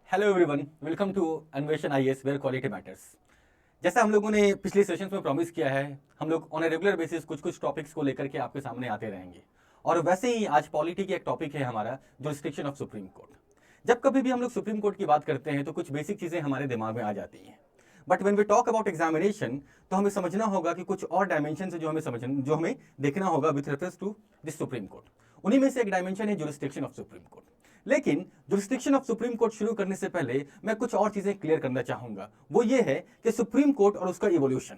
Hello everyone, welcome to अन्वेषण IAS where quality matters. जैसा हम लोगों ने पिछले सेशंस में प्रॉमिस किया है, हम लोग ऑन ए रेगुलर बेसिस कुछ कुछ टॉपिक्स को लेकर के आपके सामने आते रहेंगे। और वैसे ही आज पॉलिटी की एक टॉपिक है हमारा, जुरिस्डिक्शन ऑफ सुप्रीम कोर्ट। जब कभी भी हम लोग सुप्रीम कोर्ट की बात करते हैं तो कुछ बेसिक चीज़ें हमारे दिमाग में आ जाती हैं, but when we talk about examination तो हमें समझना होगा कि कुछ और डायमेंशन है जो हमें देखना होगा with reference to this supreme court. उन्हीं में से एक डायमेंशन है जुरिस्डिक्शन ऑफ सुप्रीम कोर्ट। लेकिन जुरिस्डिक्शन ऑफ सुप्रीम कोर्ट शुरू करने से पहले मैं कुछ और चीजें क्लियर करना चाहूंगा। वो ये है कि सुप्रीम कोर्ट और उसका इवोल्यूशन।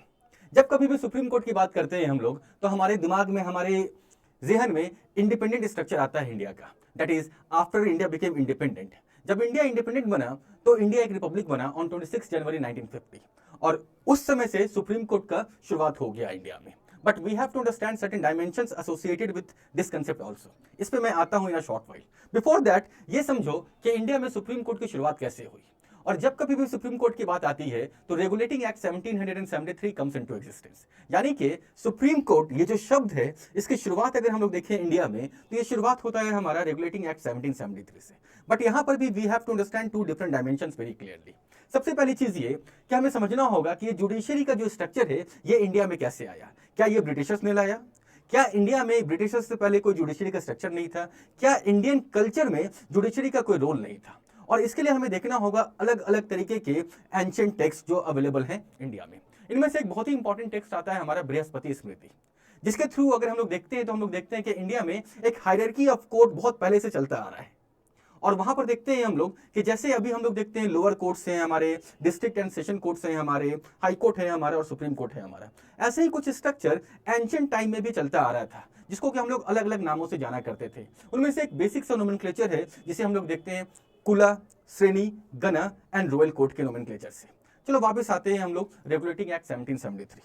जब कभी भी सुप्रीम कोर्ट की बात करते हैं हम लोग तो हमारे दिमाग में, हमारे जहन में इंडिपेंडेंट स्ट्रक्चर आता है इंडिया का। That is after India became independent. जब इंडिया इंडिपेंडेंट बना तो इंडिया एक रिपब्लिक बना ऑन 26 जनवरी 1950, और उस समय से सुप्रीम कोर्ट का शुरुआत हो गया इंडिया में। But we have to understand certain dimensions associated with this concept also. इस पे मैं आता हूं in a short while. Before that ये समझो कि इंडिया में सुप्रीम कोर्ट की शुरुआत कैसे हुई। और जब कभी भी सुप्रीम कोर्ट की बात आती है तो regulating act 1773 comes into existence. यानी कि सुप्रीम कोर्ट, ये जो शब्द है, इसकी शुरुआत अगर हम लोग देखें इंडिया में तो ये शुरुआत होता है हमारा रेगुलेटिंग एक्ट 1773 से। बट यहां पर भी we have to understand two different dimensions very clearly. सबसे पहली चीज ये कि हमें समझना होगा कि ये जुडिशरी का जो स्ट्रक्चर है ये इंडिया में कैसे आया। क्या ये ब्रिटिशर्स ने लाया? क्या इंडिया में ब्रिटिशर्स से पहले कोई जुडिशरी का स्ट्रक्चर नहीं था? क्या इंडियन कल्चर में जुडिशरी का कोई रोल नहीं था? और इसके लिए हमें देखना होगा अलग अलग तरीके के एंशिएंट टेक्स्ट जो अवेलेबल हैं इंडिया में। इनमें से एक बहुत ही इंपॉर्टेंट टेक्स्ट आता है हमारा बृहस्पति स्मृति, जिसके थ्रू अगर हम लोग देखते हैं तो हम लोग देखते हैं कि इंडिया में एक हायरार्की ऑफ कोर्ट बहुत पहले से चलता आ रहा है। और वहां पर देखते हैं हम लोग कि जैसे अभी हम लोग देखते हैं लोअर कोर्ट्स हैं हमारे, डिस्ट्रिक्ट एंड सेशन कोर्ट्स हैं हमारे, हाई कोर्ट है हमारा और सुप्रीम कोर्ट है हमारा। ऐसे ही कुछ स्ट्रक्चर एंशिएंट टाइम में भी चलता आ रहा था, जिसको कि हम लोग अलग अलग नामों से जाना करते थे। उनमें से एक बेसिक सा नोमेनक्लेचर है जिसे हम लोग देखते हैं कुला, श्रेणी, गना एंड रॉयल कोर्ट के नोमेनक्लेचर से। चलो वापस आते हैं हम लोग रेगुलेटिंग एक्ट 1773।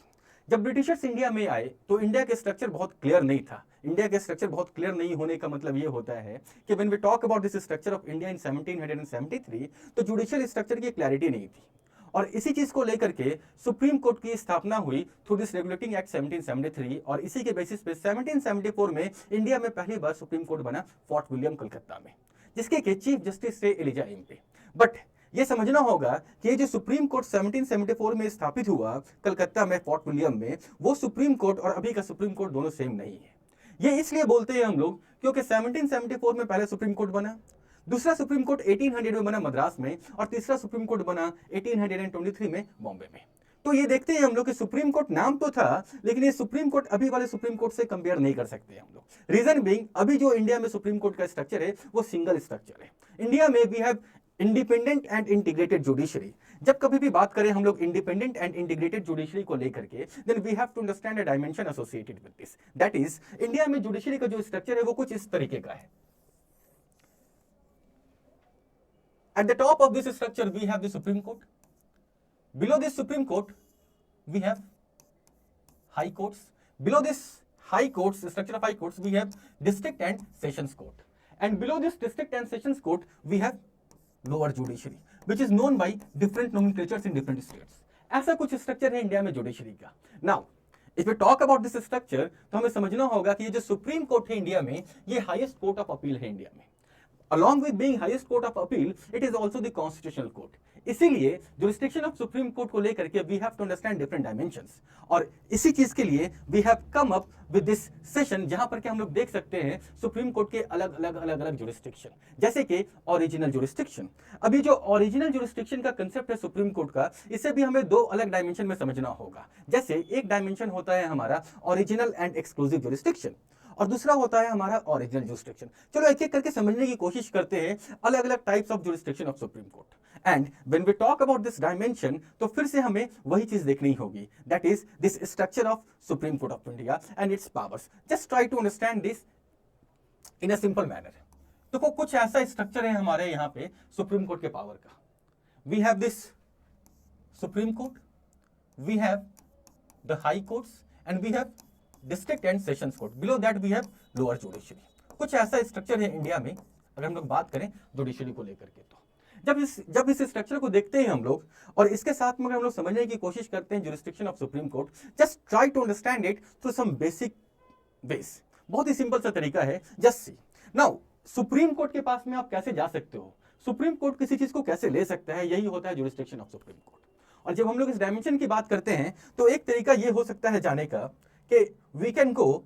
जब ब्रिटिशर्स इंडिया में आए तो इंडिया के स्ट्रक्चर बहुत क्लियर नहीं था। इंडिया के स्ट्रक्चर बहुत क्लियर नहीं होने का मतलब ये होता है कि when we talk about this structure of India in 1773 तो जुडिशियल स्ट्रक्चर की क्लैरिटी नहीं थी। और इसी चीज को लेकर के सुप्रीम कोर्ट की स्थापना हुई थ्रू दिस रेगुलेटिंग एक्ट 1773, और इसी के बेसिस पे 1774 में इंडिया में पहली बार सुप्रीम कोर्ट बना फोर्ट विलियम कलकत्ता में, जिसके के चीफ जस्टिस थे एलिजा इम्पे। बट ये समझना होगा कि ये जो सुप्रीम कोर्ट 1774 में स्थापित हुआ कलकत्ता में फोर्ट विलियम में, वो सुप्रीम कोर्ट और अभी का सुप्रीम कोर्ट दोनों सेम नहीं है। ये इसलिए बोलते हैं हम लोग क्योंकि 1774 में पहले सुप्रीम कोर्ट बना, दूसरा सुप्रीम कोर्ट 1800 में बना मद्रास में, और तीसरा सुप्रीम कोर्ट बना 1823 में बॉम्बे में। तो ये देखते हैं हम लोग कि सुप्रीम कोर्ट नाम तो था, लेकिन ये सुप्रीम कोर्ट अभी वाले सुप्रीम कोर्ट से कंपेयर नहीं कर सकते हम लोग। रीजन बीइंग, अभी जो इंडिया में सुप्रीम कोर्ट का स्ट्रक्चर है वो सिंगल स्ट्रक्चर है। इंडिया में we have independent and integrated judiciary. जब कभी भी बात करें हम लोग इंडिपेंडेंट एंड इंटीग्रेटेड जुडिशरी को लेकर के, then we have to understand a dimension associated with this. That is, India में जुडिशरी का जो स्ट्रक्चर है वो कुछ इस तरीके का है। At the top of this structure, we have the Supreme Court. Below this Supreme Court, we have High Courts. Below this High Courts, the structure of High Courts, we have District and Sessions Court. And below this District and Sessions Court, we have Lower Judiciary, which is known by different nomenclatures in different states. ऐसा कुछ structure है India में judiciary का। Now, if we talk about this structure, तो हमें समझना होगा कि ये जो सुप्रीम कोर्ट है इंडिया में, ये हाईएस्ट कोर्ट ऑफ अपील है इंडिया में। Along with being highest court of appeal, it is also the constitutional court. इसीलिए jurisdiction of supreme court को लेकर के we have to understand different dimensions, और इसी चीज के लिए we have come up with this session जहां पर के हम लोग देख सकते हैं सुप्रीम कोर्ट के अलग अलग jurisdiction, जैसे कि ओरिजिनल jurisdiction। अभी जो ओरिजिनल jurisdiction का कंसेप्ट है सुप्रीम कोर्ट का, इसे भी हमें दो अलग डायमेंशन में समझना होगा। जैसे एक डायमेंशन होता है हमारा ओरिजिनल एंड एक्सक्लूसिव jurisdiction, और दूसरा होता है हमारा ओरिजिनल जुरिस्डिक्शन। चलो एक एक करके समझने की कोशिश करते हैं अलग अलग types of jurisdiction of supreme Court. And when we talk about this dimension तो फिर से हमें वही चीज देखनी होगी, that is this structure of supreme Court of India and its powers. Just try to understand this in a simple manner. देखो कुछ ऐसा स्ट्रक्चर है हमारे यहाँ पे सुप्रीम कोर्ट के पावर का। We have this supreme Court, we have the high courts and we have district and sessions court. Below that we have lower judiciary. कुछ ऐसा स्ट्रक्चर है इंडिया में अगर हम लोग बात करें जुडिशरी को लेकर के। तो जब इस स्ट्रक्चर को देखते हैं हम लोग और इसके साथ में हम लोग समझने की कोशिश करते हैं jurisdiction of supreme Court, just try to understand it through some basic ways. बहुत ही सिंपल सा तरीका है, just see. Now Supreme Court के पास में आप कैसे जा सकते हो? सुप्रीम कोर्ट किसी चीज को कैसे ले सकता है, यही होता है जुरिस्डिक्शन ऑफ सुप्रीम कोर्ट। और जब हम लोग इस डायमेंशन की बात करते हैं तो एक तरीका यह हो सकता है जाने का कि we can go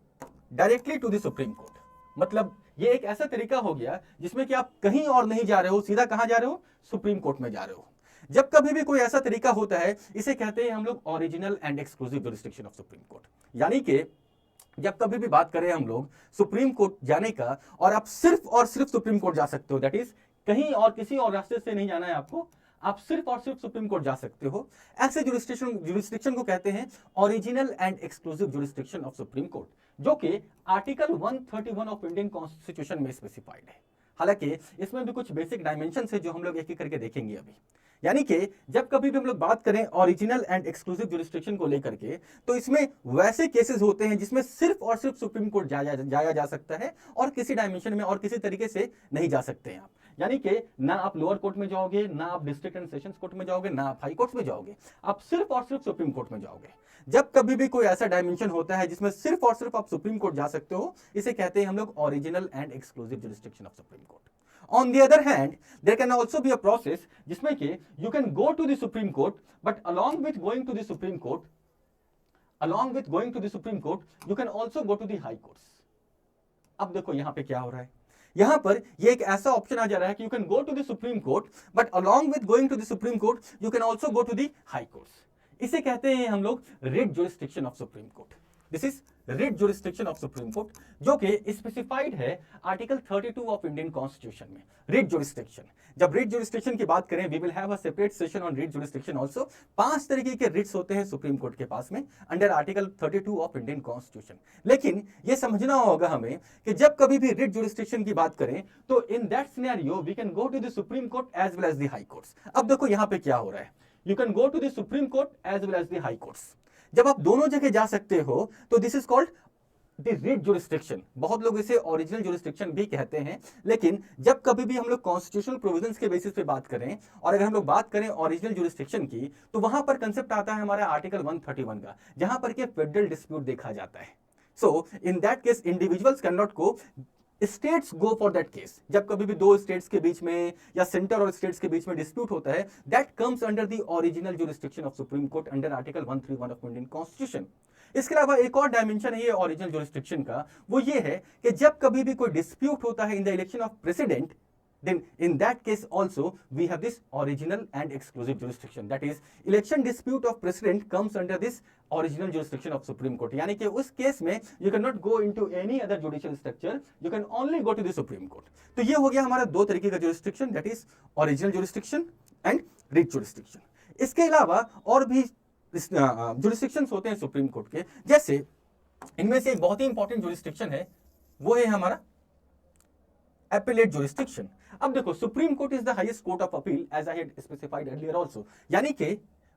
directly to the Supreme Court. मतलब ये एक ऐसा तरीका हो गया जिसमें कि आप कहीं और नहीं जा रहे हो, सीधा कहां जा रहे हो, सुप्रीम कोर्ट में जा रहे हो। जब कभी भी कोई ऐसा तरीका होता है इसे कहते हैं हम लोग original and exclusive jurisdiction of supreme court. यानी कि जब कभी भी बात करें हम लोग सुप्रीम कोर्ट जाने का और आप सिर्फ और सिर्फ सुप्रीम कोर्ट जा सकते हो, दैट इज कहीं और किसी और रास्ते से नहीं जाना है आपको, आप सिर्फ और सिर्फ सुप्रीम कोर्ट जा सकते हो। ऐसे जुरिस्डिक्शन को कहते हैं original and exclusive jurisdiction of supreme Court, जो कि आर्टिकल 131 ऑफ इंडियन कॉन्स्टिट्यूशन में स्पेसिफाइड है। हालांकि इसमें भी कुछ बेसिक डायमेंशन है जो हम लोग एक एक करके देखेंगे अभी। यानी कि जब कभी भी हम लोग बात करें ओरिजिनल एंड एक्सक्लूसिव जुरिस्डिक्शन को लेकर के, तो इसमें वैसे केसेस होते हैं जिसमें सिर्फ और सिर्फ सुप्रीम कोर्ट जाया जा सकता है और किसी डायमेंशन में और किसी तरीके से नहीं जा सकते हैं आप। यानी कि ना आप लोअर कोर्ट में जाओगे, ना आप डिस्ट्रिक्ट एंड सेशंस कोर्ट में जाओगे, ना आप हाई कोर्ट में जाओगे, आप सिर्फ और सिर्फ सुप्रीम कोर्ट में जाओगे। जब कभी भी कोई ऐसा डायमेंशन होता है जिसमें सिर्फ और सिर्फ आप सुप्रीम कोर्ट जा सकते हो, इसे कहते हैं हम लोग original and exclusive jurisdiction of supreme court. On the other hand, there can also be a process जिसमें कि you can go to the Supreme Court, but along with going to the Supreme Court, you can also go to the High Courts. अब देखो यहाँ पे क्या हो रहा है, यहाँ पर ये एक ऐसा ऑप्शन आ जा रहा है कि you can go to the Supreme Court, but along with going to the Supreme Court, you can also go to the High Courts. इसे कहते हैं हम लोग writ jurisdiction of Supreme Court. This is writ jurisdiction of supreme Court, जो कि specified है article 32 of Indian constitution में। Writ jurisdiction, जब रिट जुरिस्डिक्शन की बात करें, we will have a separate session on writ jurisdiction also. 5 तरीके के रिट्स होते हैं सुप्रीम कोर्ट के पास में under article 32 of Indian constitution. लेकिन यह समझना होगा हमें कि जब कभी भी रिट जुरिस्डिक्शन की बात करें तो in that scenario we can go to the Supreme Court as well as the high courts. अब देखो यहाँ पे क्या हो रहा है, you can go to the Supreme Court as well as the high courts. जब आप दोनों जगह जा सकते हो तो this is called the writ jurisdiction. बहुत लोग इसे ओरिजिनल जुरिस्डिक्शन भी कहते हैं, लेकिन जब कभी भी हम लोग कॉन्स्टिट्यूशनल प्रोविजंस के बेसिस पे बात करें और अगर हम लोग बात करें ओरिजिनल जुरिस्डिक्शन की, तो वहां पर कंसेप्ट आता है हमारा आर्टिकल 131 का, जहां पर के फेडरल डिस्प्यूट देखा जाता है। So in that case individuals can not go, states go for that case. जब कभी भी दो स्टेट्स के बीच में या सेंटर और स्टेट्स के बीच में डिस्प्यूट होता है, that comes under the original jurisdiction of supreme court under article 131 of Indian constitution. इसके अलावा एक और डायमेंशन है ये ओरिजिनल जुरिस्डिक्शन का, वो ये है कि जब कभी भी कोई डिस्प्यूट होता है in the election of president, then in that case also we have this original and exclusive jurisdiction, that is election dispute of president comes under this original jurisdiction of supreme court। यानी कि उस case में you cannot go into any other judicial structure, you can only go to the supreme court। तो ये हो गया हमारा 2 तरीके का jurisdiction, that is original jurisdiction and writ jurisdiction। इसके अलावा और भी jurisdictions होते हैं सुप्रीम कोर्ट के, जैसे इनमें से एक बहुत ही इंपॉर्टेंट jurisdiction है, वो है हमारा appellate jurisdiction। अब देखो Supreme Court is the highest court of appeal as I had specified earlier also. यानी कि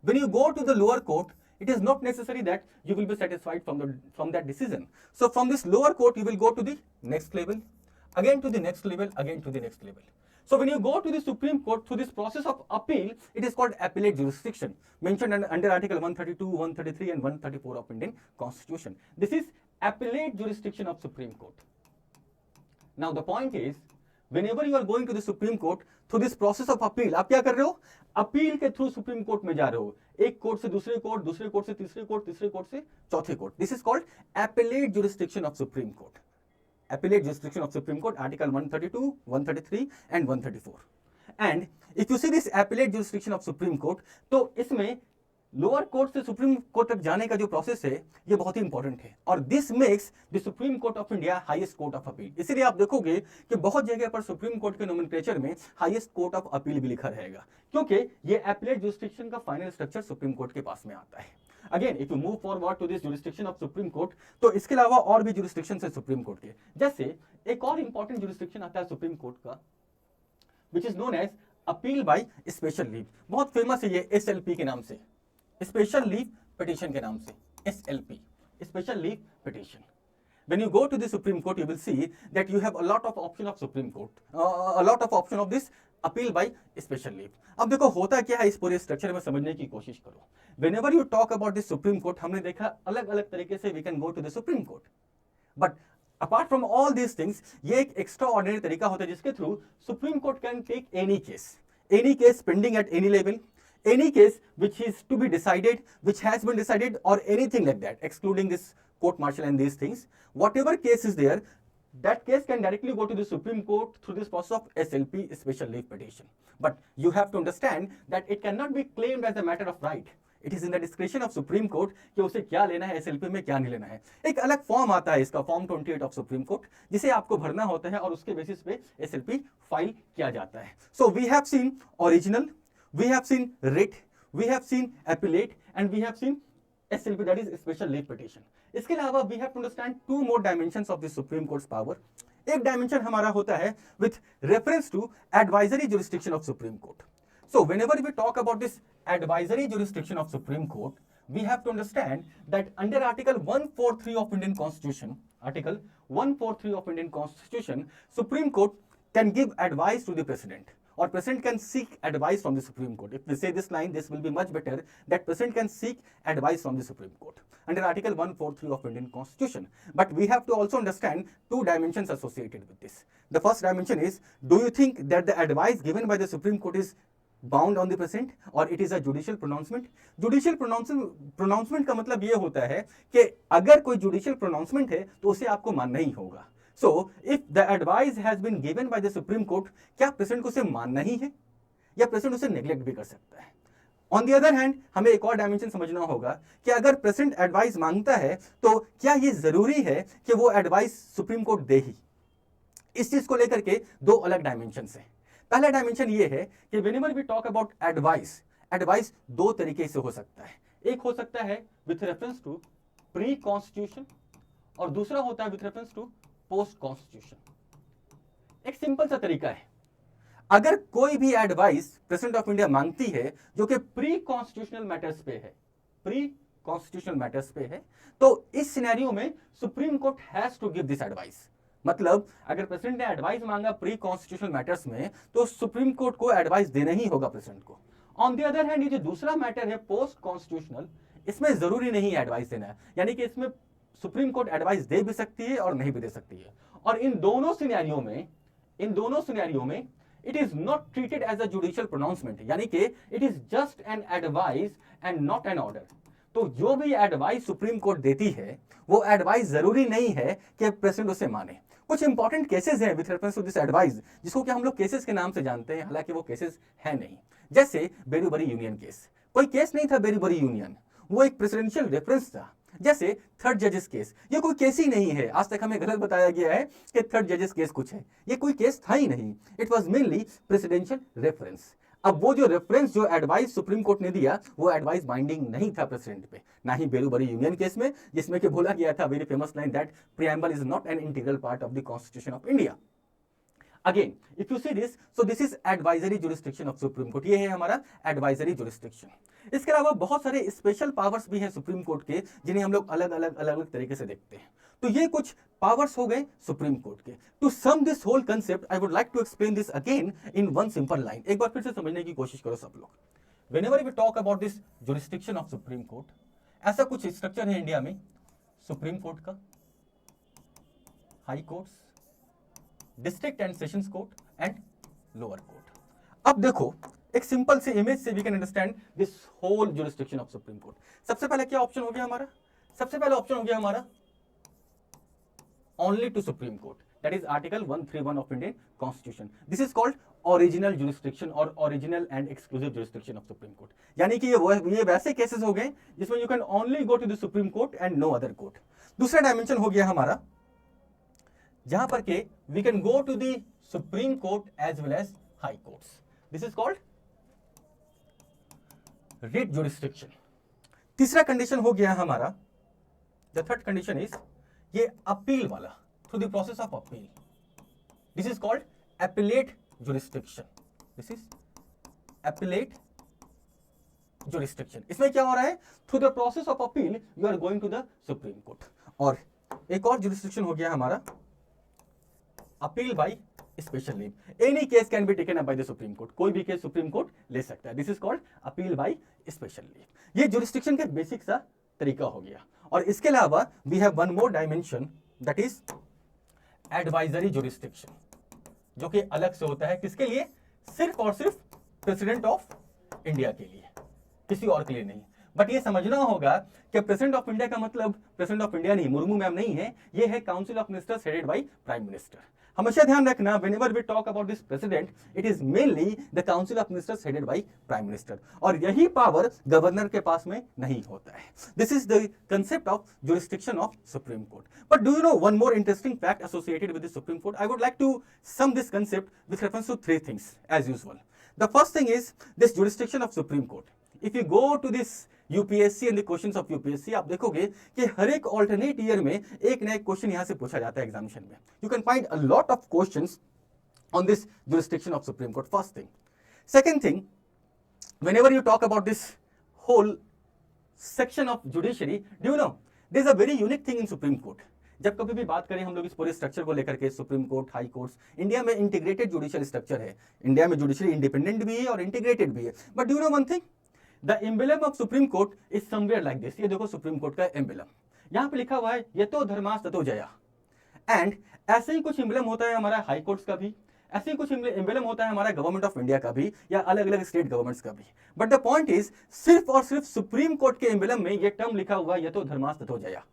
when you go to the lower court, it is not necessary that you will be satisfied from that decision. So from this lower court you will go to the next level, again to the next level, again to the next level. So when you go to the Supreme Court through this process of appeal, it is called appellate jurisdiction, mentioned under article 132, 133 and 134 of Indian Constitution. This is appellate jurisdiction of Supreme Court. Now the point is, whenever you are going to the Supreme Court through this process of appeal, आप क्या कर रहे हो, appeal के through Supreme court में जा रहे हो, एक कोर्ट से दूसरे कोर्ट, दूसरे कोर्ट से तीसरे कोर्ट, तीसरे कोर्ट से चौथे court. This is called appellate jurisdiction of Supreme Court. Appellate jurisdiction of Supreme Court, article 132, 133 and 134. And if you see this appellate jurisdiction of Supreme Court, तो इसमें लोअर कोर्ट से supreme court तक जाने का जो process है ये बहुत ही इंपॉर्टेंट है, और this makes the Supreme Court of India highest court of appeal. इसीलिए आप देखोगे कि बहुत जगह पर सुप्रीम कोर्ट के नोमेनक्लेचर में हाईएस्ट कोर्ट ऑफ अपील भी लिखा रहेगा, क्योंकि ये एपीलेट जुरिस्डिक्शन का फाइनल स्ट्रक्चर सुप्रीम कोर्ट के पास में आता है। Again if you move forward to this jurisdiction of supreme Court, तो इसके अलावा और भी जुरिस्डिक्शन है सुप्रीम कोर्ट के, जैसे एक और इंपॉर्टेंट जुरिस्डिक्शन आता है सुप्रीम कोर्ट का, which is known as appeal by special leave. बहुत फेमस है ये SLP के नाम से, स्पेशल लीव पिटीशन के नाम से, SLP, special leave petition. When you go to the Supreme Court, you will see that you have a lot of option of Supreme Court, a lot of option of this appeal by special leave। अब देखो होता क्या है, इस पूरे structure में समझने की कोशिश करो। Whenever you talk about the Supreme Court, हमने देखा अलग अलग तरीके से we can go to the Supreme Court, but apart from all these things, ये एक एक्स्ट्रा ऑर्डिनरी तरीका होता है जिसके through Supreme Court can take any case pending at any level, any case which is to be decided, which has been decided, or anything like that, excluding this court martial and these things, whatever case is there, that case can directly go to the Supreme Court through this process of SLP, special leave petition. But you have to understand that it cannot be claimed as a matter of right. It is in the discretion of Supreme Court कि उसे क्या लेना है SLP में, क्या नहीं लेना है. एक अलग फॉर्म आता है इसका, फॉर्म 28 ऑफ सुप्रीम कोर्ट, जिसे आपको भरना होता है और उसके बेसिस पे SLP फाइल किया जाता है. So we have seen original, we have seen writ, we have seen appellate, and we have seen SLP, that is special leave petition. इसके अलावा we have to understand two more dimensions of the Supreme Court's power. एक dimension हमारा होता है with reference to advisory jurisdiction of Supreme Court. So whenever we talk about this advisory jurisdiction of Supreme Court, we have to understand that under Article 143 of Indian Constitution, Article 143 of Indian Constitution, Supreme Court can give advice to the President, or President can seek advice from the Supreme Court. If we say this line, this will be much better, that President can seek advice from the Supreme Court under Article 143 of Indian Constitution. But we have to also understand two dimensions associated with this. The first dimension is, do you think that the advice given by the Supreme Court is bound on the present, और it is a judicial pronouncement. Judicial pronouncement का मतलब यह होता है कि अगर कोई judicial pronouncement है तो उसे आपको मानना ही होगा. So if the advice has been given by the Supreme Court, क्या प्रेसिडेंट को उसे मानना ही है या प्रेसिडेंट उसे नेग्लेक्ट भी कर सकता है. ऑन द अदर हैंड, हमें एक और डायमेंशन समझना होगा कि अगर प्रेसिडेंट एडवाइस मांगता है तो क्या यह जरूरी है कि वो एडवाइस सुप्रीम कोर्ट दे ही. इस चीज को लेकर के दो अलग डायमेंशन है. पहला डायमेंशन ये है कि whenever we talk about advice दो तरीके से हो सकता है. एक हो सकता है with reference to pre constitution, और दूसरा होता है with reference to post constitution. एक सिंपल सा तरीका है, अगर कोई भी एडवाइस प्रेसिडेंट ऑफ इंडिया मांगती है जो कि प्री कॉन्स्टिट्यूशनल मैटर्स पे है, तो इस सिनेरियो में Supreme Court has to give this advice. मतलब अगर प्रेसिडेंट ने एडवाइस मांगा प्री कॉन्स्टिट्यूशनल मैटर्स में, तो सुप्रीम कोर्ट को एडवाइस देना ही होगा प्रेसिडेंट को. ऑन द अदर हैंड, ये जो दूसरा मैटर है पोस्ट कॉन्स्टिट्यूशनल, इसमें जरूरी नहीं एडवाइस देना है, यानी कि इसमें सुप्रीम कोर्ट एडवाइस दे भी सकती है और नहीं भी दे सकती है. और इन दोनों सिनेरियो में it is not treated as a judicial pronouncement, यानी कि it is just an advice and not an order. तो जो भी एडवाइस सुप्रीम कोर्ट देती है वो एडवाइस जरूरी नहीं है कि प्रेसिडेंट उसे माने. कुछ इंपॉर्टेंट केसेस हैं with reference to this advice, जिसको कि हम लोग केसेस के नाम से जानते हैं, हालांकि वो केसेस है नहीं. जैसे बेरूबरी यूनियन केस. कोई केस नहीं था बेरूबरी यूनियन, वो एक प्रेसिडेंशियल रेफरेंस था. जैसे थर्ड जजेस केस, ये कोई केस ही नहीं है. आज तक हमें गलत बताया गया है कि थर्ड जजेस केस कुछ है, ये कोई केस था ही नहीं. It was mainly presidential reference. अब वो जो रेफरेंस, जो एडवाइस सुप्रीम कोर्ट ने दिया, वो एडवाइस बाइंडिंग नहीं था प्रेसिडेंट पे, ना ही बेरूबरी यूनियन केस में, जिसमें कि बोला गया था very famous line that preamble is not an integral part of the constitution of India. Again if you see this, so this is advisory jurisdiction of supreme court. ये है हमारा एडवाइजरी जुरिस्डिक्शन. इसके अलावा बहुत सारे स्पेशल पावर्स भी हैं supreme Court के, जिन्हें हम लोग अलग अलग तरीके से देखते हैं. तो ये कुछ पावर्स हो गए सुप्रीम कोर्ट के. To sum this whole concept, I would like to explain this again in one simple line. एक बार फिर से समझने की कोशिश करो सब लोग. Whenever we talk about this jurisdiction of supreme Court, ऐसा कुछ स्ट्रक्चर है इंडिया में सुप्रीम कोर्ट का, high courts, district and sessions court and lower court. अब देखो, एक सिंपल से इमेज से we can understand this whole jurisdiction of supreme Court. सबसे पहले क्या ऑप्शन हो गया हमारा? सबसे पहला ऑप्शन हो गया हमारा only to Supreme Court, that is Article 131 of Indian Constitution. This is called original jurisdiction or original and exclusive jurisdiction of Supreme Court. यानी कि ये वैसे केसेस हो गए जिसमें you can only go to the Supreme Court and no other court. दूसरा dimension हो गया हमारा जहां पर के we can go to the Supreme Court as well as high courts. This is called writ jurisdiction. तीसरा कंडीशन हो गया हमारा, the third condition is ये अपील वाला, through the process of appeal. This is called appellate jurisdiction. This is appellate jurisdiction. इसमें क्या हो रहा है? Through the process of appeal you are going to the Supreme Court. और एक और जुरिस्डिक्शन हो गया हमारा appeal by special leave. Any case can be taken up by the Supreme Court. कोई भी केस सुप्रीम कोर्ट ले सकता है. This is called appeal by special leave. ये जुरिस्डिक्शन का बेसिक सा तरीका हो गया. और इसके अलावा we have one more dimension, that is advisory jurisdiction, जो कि अलग से होता है किसके लिए, सिर्फ और सिर्फ प्रेसिडेंट ऑफ इंडिया के लिए, किसी और के लिए नहीं। बट ये समझना होगा कि प्रेसिडेंट ऑफ इंडिया का मतलब प्रेसिडेंट ऑफ इंडिया नहीं, मुर्मू मैम नहीं है, ये है council of ministers headed by prime minister. हमेशा ध्यान रखना, whenever we talk about this president, it is mainly the council of ministers headed by prime minister, और यही पावर गवर्नर के पास में नहीं होता है। This is the concept of jurisdiction of Supreme Court. But do you know one more interesting fact associated with the Supreme Court? I would like to sum this concept with reference to three things as usual. The first thing is this jurisdiction of Supreme Court. If you go to this UPSC and the questions of UPSC, आप देखोगे कि हर एक alternate year में एक नया question यहां से पूछा जाता है एग्जामिनेशन में। You can find a lot of questions on this jurisdiction of Supreme Court. First thing. Second thing, whenever you talk about this whole section of judiciary, do you know there is a very unique thing in Supreme Court. जब कभी भी बात करें हम लोग इस पूरे structure को लेकर के, supreme court, high courts, India में इंटीग्रेटेड जुडिशियल स्ट्रक्चर है। इंडिया में जुडिशरी इंडिपेंडेंट भी है और इंटीग्रेटेड भी है। But do you know one thing, the emblem of supreme Court is somewhere like this. ये देखो सुप्रीम कोर्ट का एम्बलम, यहाँ पे लिखा हुआ है यतो धर्मास ततो जया। एंड ऐसे ही कुछ एम्बलम होता है हमारा हाई कोर्ट्स का भी, ऐसे ही कुछ एम्बलम होता है हमारा गवर्नमेंट ऑफ इंडिया का भी, या अलग अलग स्टेट गवर्नमेंट्स का भी। बट द पॉइंट इज, सिर्फ और सिर्फ सुप्रीम कोर्ट के एम्बलम में ये टर्म लिखा हुआ है यतो धर्मास ततो जया।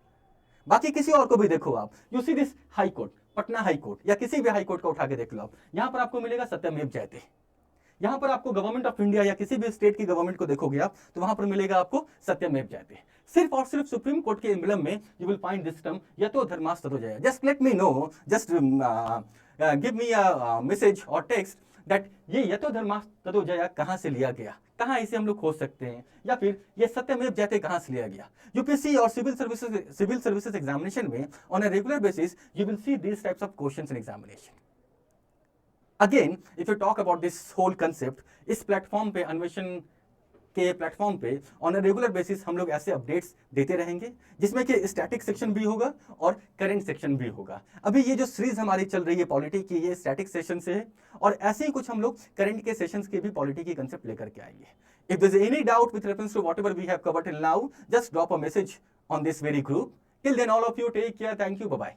बाकी किसी और को भी देखो आप, you see this high court, Patna high court या किसी भी हाई कोर्ट का उठा के देख लो आप, यहां पर आपको मिलेगा सत्यमेव जयते। यहां पर आपको गवर्नमेंट ऑफ इंडिया या किसी भी स्टेट की गवर्नमेंट को देखोगे आप, तो वहां पर मिलेगा आपको सत्यमेव जयते। सिर्फ और सिर्फ सुप्रीम कोर्ट के एम्बलम में you will find this term यतो धर्मास ततो Jaya. Just let me know, just give me a message और टेक्स्ट दैट ये यतो धर्मास ततो जया कहां से लिया गया, कहां इसे हम लोग खोज सकते हैं, या फिर ये सत्यमेव जयते कहां से लिया गया। यूपीएससी और सिविल सर्विसेज एग्जामिनेशन में on a regular basis you will see this types of questions in examination. Again if you talk about this whole concept, इस प्लेटफॉर्म पे, अन्वेषण के प्लेटफॉर्म पे ऑन अ रेगुलर बेसिस हम लोग ऐसे updates देते रहेंगे, जिसमें कि स्टैटिक सेक्शन भी होगा और करंट सेक्शन भी होगा। अभी ये जो सीरीज हमारी चल रही है पॉलिटी की, ये स्टैटिक सेशन से है, और ऐसे ही कुछ हम लोग करंट के सेशंस के भी पॉलिटी की कंसेप्ट लेकर के आएंगे। If there is any doubt with reference to whatever we have covered till now, just drop a message on this very group. Till then all of you take care, thank you, bye bye.